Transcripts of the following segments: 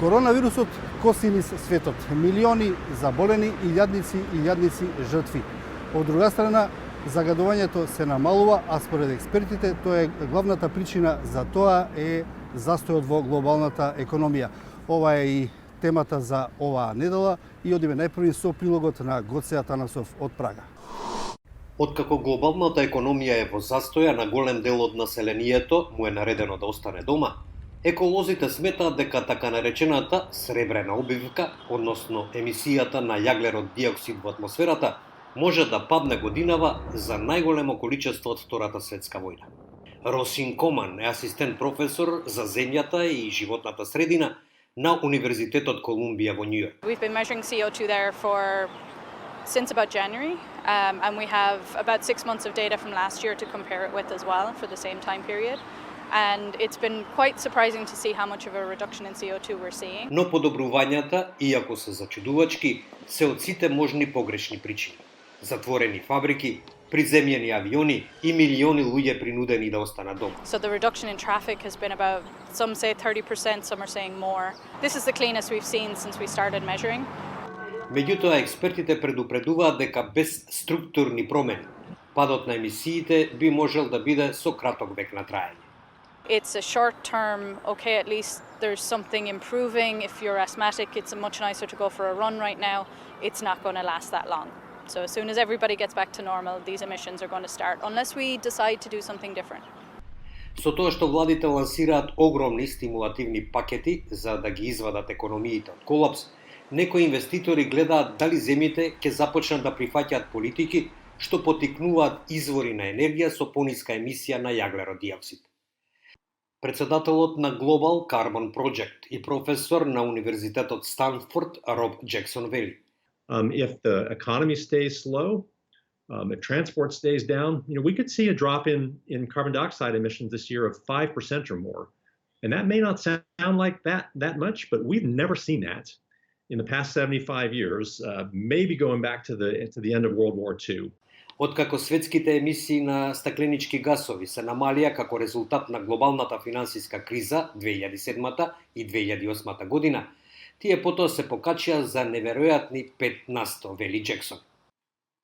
Коронавирусот коси низ светот. Милиони заболени и јадници жртви. Од друга страна, загадувањето се намалува, а според експертите тоа е главната причина за тоа е застојот во глобалната економија. Ова е и темата за оваа недела и одиме најпрви со прилогот на Гоце Атанасов од Прага. Откако глобалната економија е во застоја, на голем дел од населението му е наредено да остане дома, еколозите сметаат дека така наречената сребрена обивка, односно емисијата на јаглерод диоксид во атмосферата, може да падне годинава за најголемо количество од Втората светска војна. Росин Коман е асистент професор за земјата и животната средина на Универзитетот Колумбија во Њујорк. We've been measuring CO2 there since about January, and we have about 6 months of data from last year to compare it with as well for the same time period. And it's been quite surprising to see how much of a reduction in CO2 we're seeing. Но подобрувањата, иако се зачудувачки, се од сите можни погрешни причини. Затворени фабрики, приземјени авиони и милиони луѓе принудени да останат дома. So the reduction in traffic has been about, some say 30%, some are saying more. This is the cleanest we've seen since we started measuring. Меѓутоа, експертите предупредуваат дека без структурни промени, падот на емисиите би можел да биде со краток век на траење. It's a short term, okay, at least there's something improving. If you're asthmatic, it's much nicer to go for a run right now. It's not going to last that long. So as soon as everybody gets back to normal, these emissions are going to start, unless we decide to do something different. Со тоа што владите лансираат огромни стимулативни пакети за да ги извадат економиите од колапс, некои инвеститори гледаат дали земјите ќе започнат да прифаќаат политики што потикнуваат извори на енергија со пониска емисија на јаглерод диоксид. Председателот на Global Carbon Project и професор на Универзитетот Станфорд Роб Джексон вели: If the economy stays slow, if transport stays down, we could see a drop in carbon dioxide emissions this year of 5% or more. And that may not sound like that much, but we've never seen that in the past 75 years, maybe going back to the end of World War II. Откако светските емисии на стакленички гасови се намалија како резултат на глобалната финансиска криза 2007 и 2008 година, тие потоа се покачија за неверојатни 5%, вели Джексон.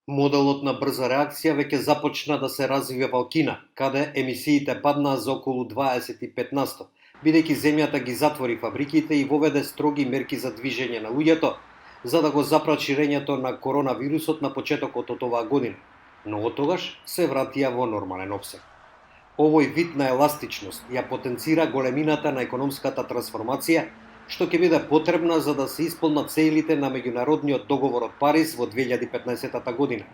Моделот на брза реакција веќе започна да се развива во Кина, каде емисиите паднаа за околу 25%, бидејќи земјата ги затвори фабриките и воведе строги мерки за движење на луѓето, за да го запрат ширењето на коронавирусот на почетокот од оваа година, но оттогаш се вратија во нормален опсег. Овој вид на еластичност ја потенцира големината на економската трансформација, што ќе биде потребна за да се исполнат целите на меѓународниот договор од Париз во 2015 година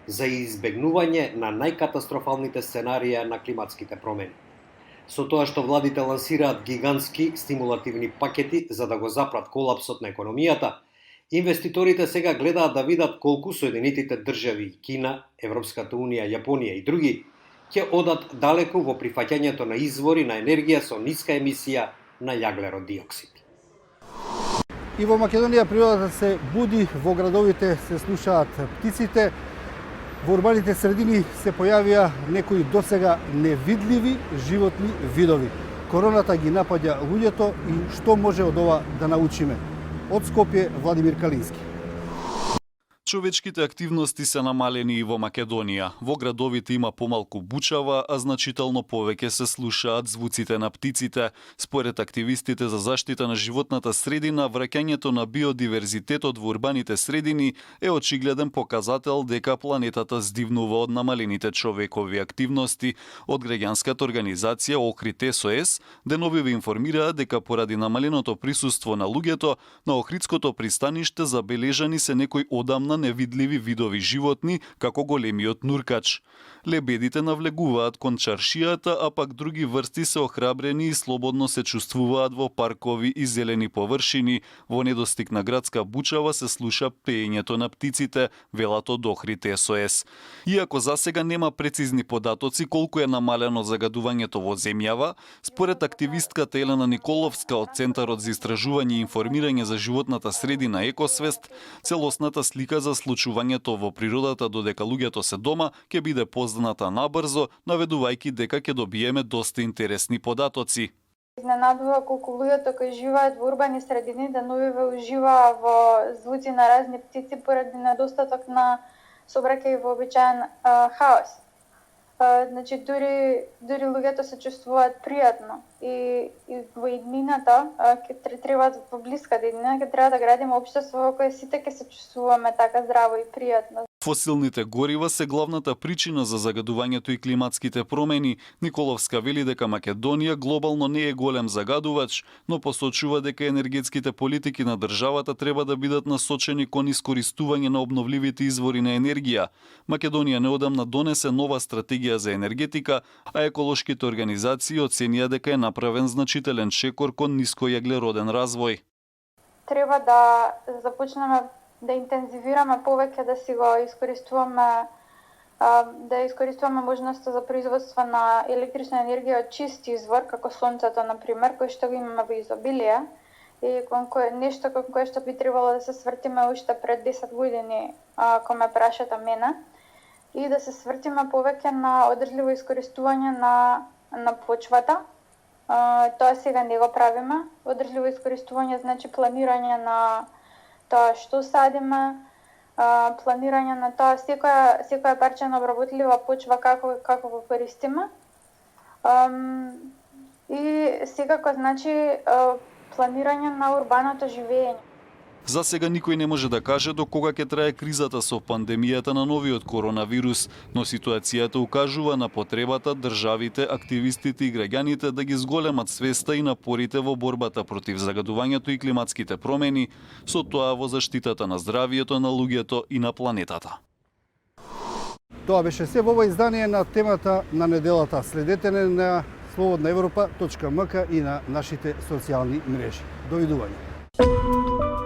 за избегнување на најкатастрофалните сценарија на климатските промени. Со тоа што владите лансираат гигантски стимулативни пакети за да го запрат колапсот на економијата, инвеститорите сега гледаат да видат колку Соединетите држави, Кина, Европската унија, Јапонија и други ќе одат далеку во прифаќањето на извори на енергија со ниска емисија на јаглерод диоксид. И во Македонија природата се буди, во градовите се слушаат птиците, во урбаните средини се појавија некои досега невидливи животни видови. Короната ги напаѓа луѓето и што може од ова да научиме? Од Скопје, Владимир Калински. Човечките активности се намалени и во Македонија. Во градовите има помалку бучава, а значително повеќе се слушаат звуците на птиците. Според активистите за заштита на животната средина, враќањето на биодиверзитетот во урбаните средини е очигледен показател дека планетата здивнува од намалените човекови активности. Од граѓанската организација Охрид СОС деновиве информираат дека поради намаленото присуство на луѓето на Охридското пристаниште забележани се некои одамна невидливи видови животни, како големиот нуркач. Лебедите навлегуваат кон чаршијата, а пак други врсти се охрабрени и слободно се чувствуваат во паркови и зелени површини. Во недостиг на градска бучава се слуша пеењето на птиците, велат од Охрид СОС. Иако засега нема прецизни податоци колку е намалено загадувањето во земјава, според активистката Елена Николовска од Центарот за истражување и информирање за животната средина Екосвест, целосната слика за случувањето во природата додека луѓето се дома ќе биде позната набрзо, наведувајќи дека ќе добиеме доста интересни податоци. Изненадува колку луѓето кои живеат во урбани средини деновиве уживаа во звуци на разни птици поради недостаток на сообраќај и вообичаен хаос. Значи, дури луѓето се чувствуваат пријатно и во иднината, ќе треба во блиска иднина, ќе треба да градиме општество во кое сите ќе се чувствуваме така здраво и пријатно. Фосилните горива се главната причина за загадувањето и климатските промени. Николовска вели дека Македонија глобално не е голем загадувач, но посочува дека енергетските политики на државата треба да бидат насочени кон искористување на обновливите извори на енергија. Македонија неодамна донесе нова стратегија за енергетика, а еколошките организации оценија дека е направен значителен чекор кон нискојаглероден развој. Треба да започнеме да интензивираме повеќе, да си го искористуваме, да искористуваме можноста за производство на електрична енергија од чист извор, како сонцето, например, кој што го имаме во изобилие, и нешто кон кое што би требало да се свртиме уште пред 10 години, ако ме прашате мене, и да се свртиме повеќе на одржливо искористување на почвата. Тоа сега не го правиме. Одржливо искористување значи планирање на тоа што садиме, планирање на тоа секоја парче на обработлива почва како го користиме. И секако значи планирање на урбаното живење. За сега никој не може да каже до кога ќе трае кризата со пандемијата на новиот коронавирус, но ситуацијата укажува на потребата државите, активистите и граѓаните да ги зголемат свеста и напорите во борбата против загадувањето и климатските промени, со тоа во заштитата на здравието на луѓето и на планетата. Тоа беше се во ова издание на темата на неделата. Следете на slobodnaevropa.mk и на нашите социјални мрежи. Довидување.